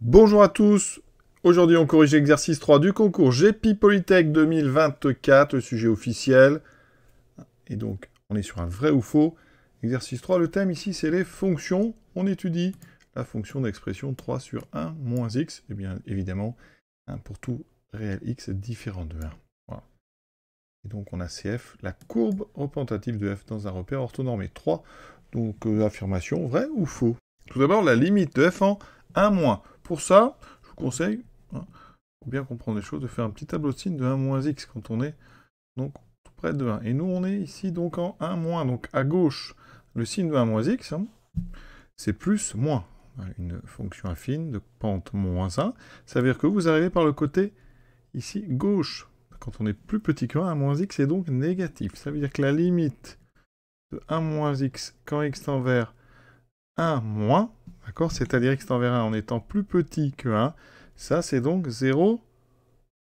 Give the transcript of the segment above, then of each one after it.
Bonjour à tous, aujourd'hui on corrige l'exercice 3 du concours GEPI Polytech 2024, le sujet officiel. Et donc on est sur un vrai ou faux. Exercice 3, le thème ici c'est les fonctions. On étudie la fonction d'expression 3 sur 1 moins x. Et bien évidemment, pour tout réel x différent de 1. Voilà. Et donc on a CF, la courbe représentative de f dans un repère orthonormé 3. Donc affirmation, vrai ou faux? Tout d'abord la limite de f en 1 moins. Pour ça, je vous conseille, pour bien comprendre les choses, de faire un petit tableau de signe de 1 moins x quand on est donc tout près de 1. Et nous, on est ici donc en 1 moins. Donc à gauche, le signe de 1 moins x, c'est plus moins. Une fonction affine de pente moins 1. Ça veut dire que vous arrivez par le côté ici gauche. Quand on est plus petit que 1 moins x est donc négatif. Ça veut dire que la limite de 1 moins x quand x tend vers 1 moins, d'accord, c'est-à-dire x tend vers 1 en étant plus petit que 1, ça c'est donc 0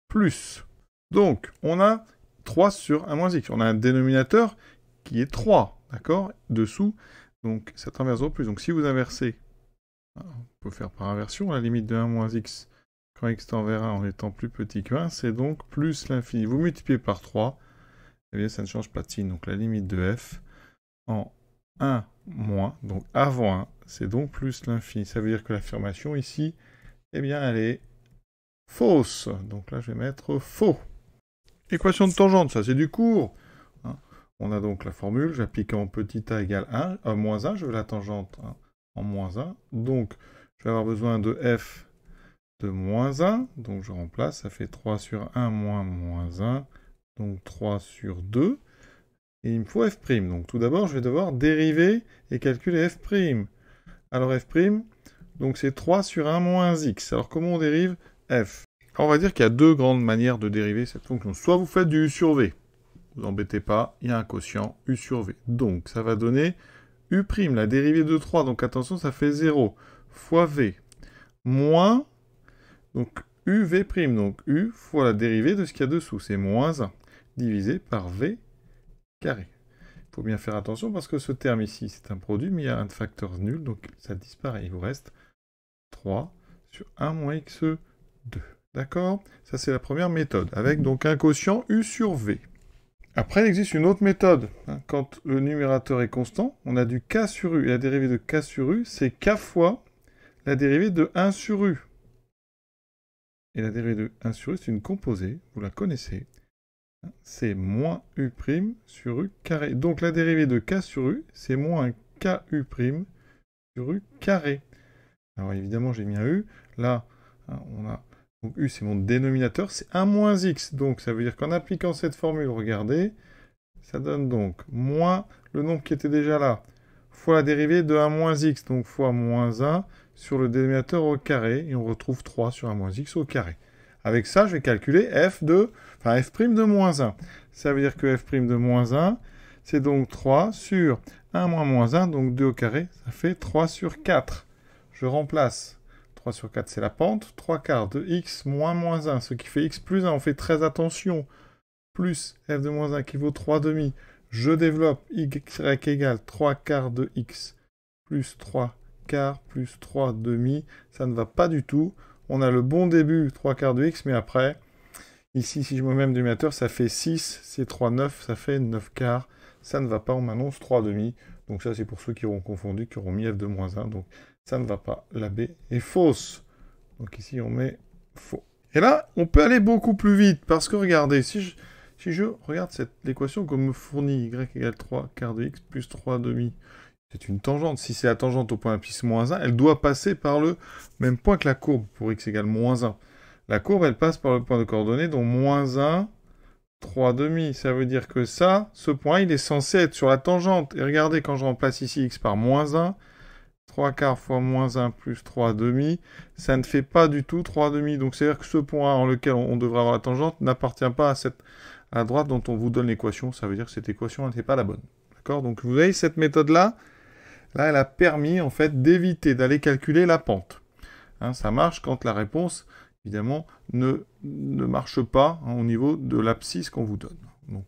plus. Donc, on a 3 sur 1 moins x. On a un dénominateur qui est 3, d'accord, dessous, donc ça tend vers 0 plus. Donc si vous inversez, on peut faire par inversion, la limite de 1 moins x quand x tend vers 1 en étant plus petit que 1, c'est donc plus l'infini. Vous multipliez par 3, et bien ça ne change pas de signe. Donc la limite de f en 1 moins, donc avant 1, c'est donc plus l'infini. Ça veut dire que l'affirmation ici, eh bien, elle est fausse. Donc là, je vais mettre faux. Équation de tangente, ça c'est du cours. On a donc la formule, j'applique en petit a égale 1, moins 1, je veux la tangente en moins 1. Donc, je vais avoir besoin de f de moins 1. Donc, je remplace, ça fait 3 sur 1 moins 1. Donc, 3 sur 2. Et il me faut f'. Donc tout d'abord, je vais devoir dériver et calculer f'. Alors f', donc c'est 3 sur 1 moins x. Alors comment on dérive f? Alors on va dire qu'il y a deux grandes manières de dériver cette fonction. Soit vous faites du u sur v. Vous embêtez pas, il y a un quotient u sur v. Donc ça va donner u', la dérivée de 3. Donc attention, ça fait 0 fois v moins, donc uv'. Donc u fois la dérivée de ce qu'il y a dessous. C'est moins 1 divisé par v carré. Il faut bien faire attention parce que ce terme ici, c'est un produit, mais il y a un facteur nul, donc ça disparaît. Il vous reste 3 sur 1 moins x2. D'accord? Ça, c'est la première méthode, avec donc un quotient u sur v. Après, il existe une autre méthode. Quand le numérateur est constant, on a du k sur u. Et la dérivée de k sur u, c'est k fois la dérivée de 1 sur u. Et la dérivée de 1 sur u, c'est une composée, vous la connaissez. C'est moins u' sur u carré. Donc la dérivée de k sur u, c'est moins ku' sur u carré. Alors évidemment, j'ai mis un u. Là, on a... Donc u, c'est mon dénominateur, c'est 1 moins x. Donc ça veut dire qu'en appliquant cette formule, regardez, ça donne donc moins le nombre qui était déjà là, fois la dérivée de 1 moins x, donc fois moins 1 sur le dénominateur au carré, et on retrouve 3 sur 1 moins x au carré. Avec ça, je vais calculer f' de moins 1. Ça veut dire que f' de moins 1, c'est donc 3 sur 1 moins 1, donc 2 au carré, ça fait 3 sur 4. Je remplace. 3 sur 4, c'est la pente. 3 quarts de x moins 1, ce qui fait x plus 1. On fait très attention. Plus f de moins 1 qui vaut 3 demi. Je développe y égale 3 quarts de x plus 3 quarts plus 3 demi. Ça ne va pas du tout. On a le bon début, 3 quarts de x, mais après, ici, si je me mets le dénominateur, ça fait 6, c'est 3, 9, ça fait 9 quarts. Ça ne va pas, on m'annonce 3 demi. Donc ça, c'est pour ceux qui auront confondu, qui auront mis f de moins 1. Donc ça ne va pas. La B est fausse. Donc ici, on met faux. Et là, on peut aller beaucoup plus vite, parce que regardez, si je regarde l'équation qu'on me fournit, y égale 3 quarts de x plus 3 demi, c'est une tangente. Si c'est la tangente au point appuie moins 1, elle doit passer par le même point que la courbe pour x égale moins 1. La courbe, elle passe par le point de coordonnées, donc moins 1, 3 demi. Ça veut dire que ça, ce point, il est censé être sur la tangente. Et regardez, quand je remplace ici x par moins 1, 3 quarts fois moins 1 plus 3 demi, ça ne fait pas du tout 3 demi. Donc c'est-à-dire que ce point en lequel on devrait avoir la tangente n'appartient pas à la droite dont on vous donne l'équation. Ça veut dire que cette équation n'était pas la bonne. D'accord? Donc vous voyez cette méthode-là, là, elle a permis, en fait, d'éviter d'aller calculer la pente. Ça marche quand la réponse, évidemment, ne marche pas au niveau de l'abscisse qu'on vous donne. Donc,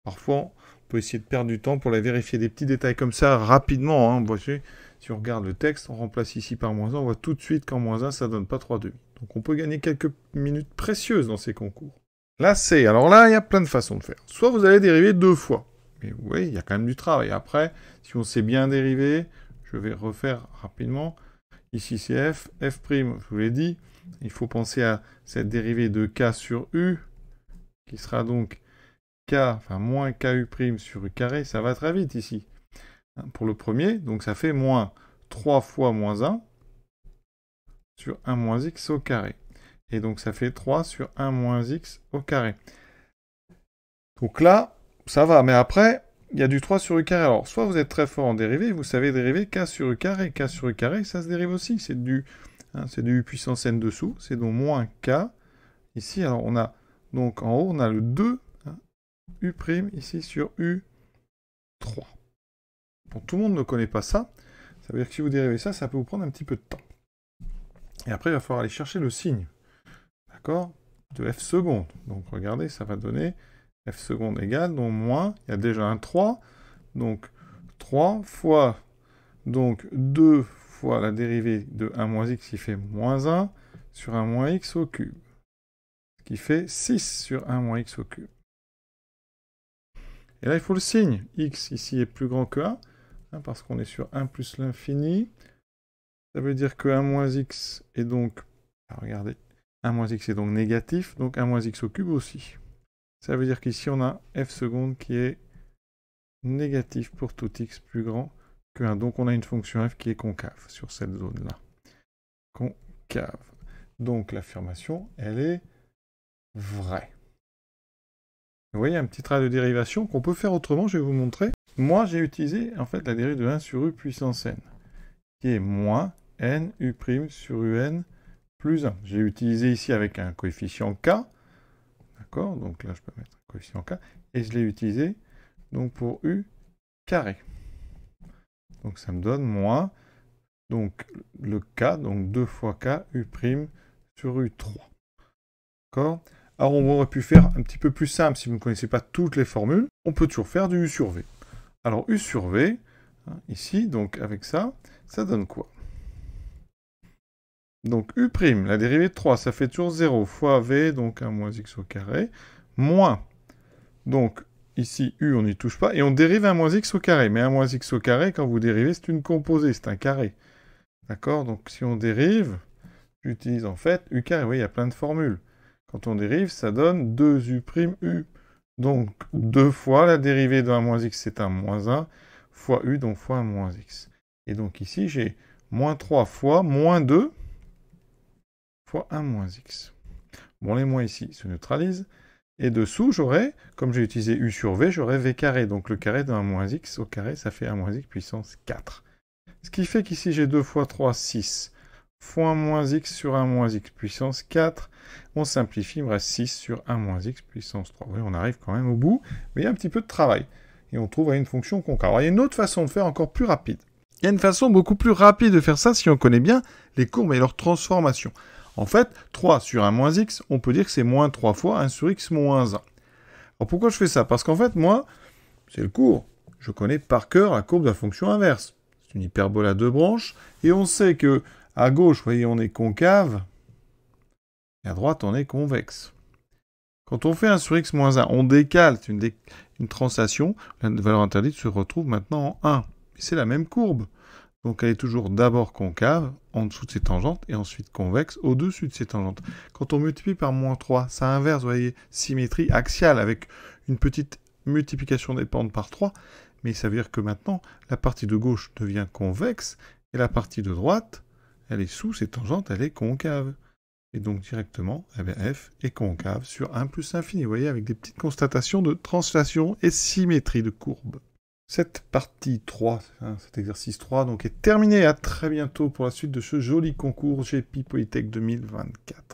parfois, on peut essayer de perdre du temps pour aller vérifier des petits détails comme ça rapidement. Vous voyez, Si on regarde le texte, on remplace ici par moins 1, on voit tout de suite qu'en moins 1, ça donne pas 3/2. Donc on peut gagner quelques minutes précieuses dans ces concours. La C, alors là, il y a plein de faç'ons de faire. Soit vous allez dériver 2 fois. Mais vous voyez, il y a quand même du travail. Après, si on sait bien dériver, je vais refaire rapidement. Ici, c'est f. F', je vous l'ai dit, il faut penser à cette dérivée de k sur u, qui sera donc k, enfin moins ku' sur u carré. Ça va très vite ici. Pour le premier, donc ça fait moins 3 fois moins 1 sur 1 moins x au carré. Et donc ça fait 3 sur 1 moins x au carré. Donc là, ça va, mais après, il y a du 3 sur u carré. Alors, soit vous êtes très fort en dérivée, vous savez dériver k sur u carré. K sur u carré, ça se dérive aussi. C'est du u puissance n dessous. C'est donc moins k. Ici, alors on a, donc en haut, on a le 2, u' ici sur u3. Bon, tout le monde ne connaît pas ça. Ça veut dire que si vous dérivez ça, ça peut vous prendre un petit peu de temps. Et après, il va falloir aller chercher le signe. D'accord? De f seconde. Donc, regardez, ça va donner f seconde égale, donc moins, il y a déjà un 3, donc 3 fois, donc 2 fois la dérivée de 1 moins x qui fait moins 1 sur 1 moins x au cube, ce qui fait 6 sur 1 moins x au cube. Et là, il faut le signe. X, ici, est plus grand que 1, parce qu'on est sur 1 plus l'infini. Ça veut dire que 1 moins x est donc, alors regardez, 1 moins x est donc négatif, donc 1 moins x au cube aussi. Ça veut dire qu'ici, on a f seconde qui est négatif pour tout x plus grand que 1. Donc, on a une fonction f qui est concave sur cette zone-là. Concave. Donc, l'affirmation, elle est vraie. Vous voyez, un petit trait de dérivation qu'on peut faire autrement, je vais vous montrer. Moi, j'ai utilisé, en fait, la dérivée de 1 sur u puissance n, qui est moins n u' sur un plus 1. J'ai utilisé ici avec un coefficient k. D'accord, donc là je peux mettre un coefficient k, et je l'ai utilisé donc pour u carré. Donc ça me donne moins, donc le k, donc 2 fois k, u' sur u3. D'accord? Alors on aurait pu faire un petit peu plus simple si vous ne connaissez pas toutes les formules. On peut toujours faire du u sur v. Alors u sur v, ici, donc avec ça, ça donne quoi? Donc u', la dérivée de 3, ça fait toujours 0 fois v, donc 1 moins x au carré, moins, donc ici u, on n'y touche pas, et on dérive 1 moins x au carré. Mais 1 moins x au carré, quand vous dérivez, c'est une composée, c'est un carré. D'accord? Donc si on dérive, j'utilise en fait u carré. Oui, il y a plein de formules. Quand on dérive, ça donne 2u', u. Donc 2 fois la dérivée de 1 moins x, c'est 1 moins 1, fois u, donc fois 1 moins x. Et donc ici, j'ai moins 3 fois moins 2, fois 1 moins x. Bon, les moins ici se neutralisent. Et dessous, j'aurai, comme j'ai utilisé u sur v, j'aurai v carré. Donc le carré de 1 moins x au carré, ça fait 1 moins x puissance 4. Ce qui fait qu'ici, j'ai 2 fois 3, 6, fois 1 moins x sur 1 moins x puissance 4. On simplifie, il me reste 6 sur 1 moins x puissance 3. Oui, on arrive quand même au bout, mais il y a un petit peu de travail. Et on trouve à une fonction concave. Alors, il y a une autre façon de faire encore plus rapide. Il y a une façon beaucoup plus rapide de faire ça si on connaît bien les courbes et leur transformation. En fait, 3 sur 1 moins x, on peut dire que c'est moins 3 fois 1 sur x moins 1. Alors pourquoi je fais ça? Parce qu'en fait, moi, c'est le cours. Je connais par cœur la courbe de la fonction inverse. C'est une hyperbole à 2 branches. Et on sait que à gauche, vous voyez, on est concave. Et à droite, on est convexe. Quand on fait 1 sur x moins 1, on décale. C'est une translation. La valeur interdite se retrouve maintenant en 1. Et c'est la même courbe. Donc elle est toujours d'abord concave, en dessous de ses tangentes, et ensuite convexe, au-dessus de ses tangentes. Quand on multiplie par moins 3, ça inverse, vous voyez, symétrie axiale, avec une petite multiplication des pentes par 3, mais ça veut dire que maintenant, la partie de gauche devient convexe, et la partie de droite, elle est sous ses tangentes, elle est concave. Et donc directement, eh bien, f est concave sur 1 plus l'infini, vous voyez, avec des petites constatations de translation et symétrie de courbe. Cette partie 3, cet exercice 3, donc est terminée. À très bientôt pour la suite de ce joli concours GEPI Polytech 2024.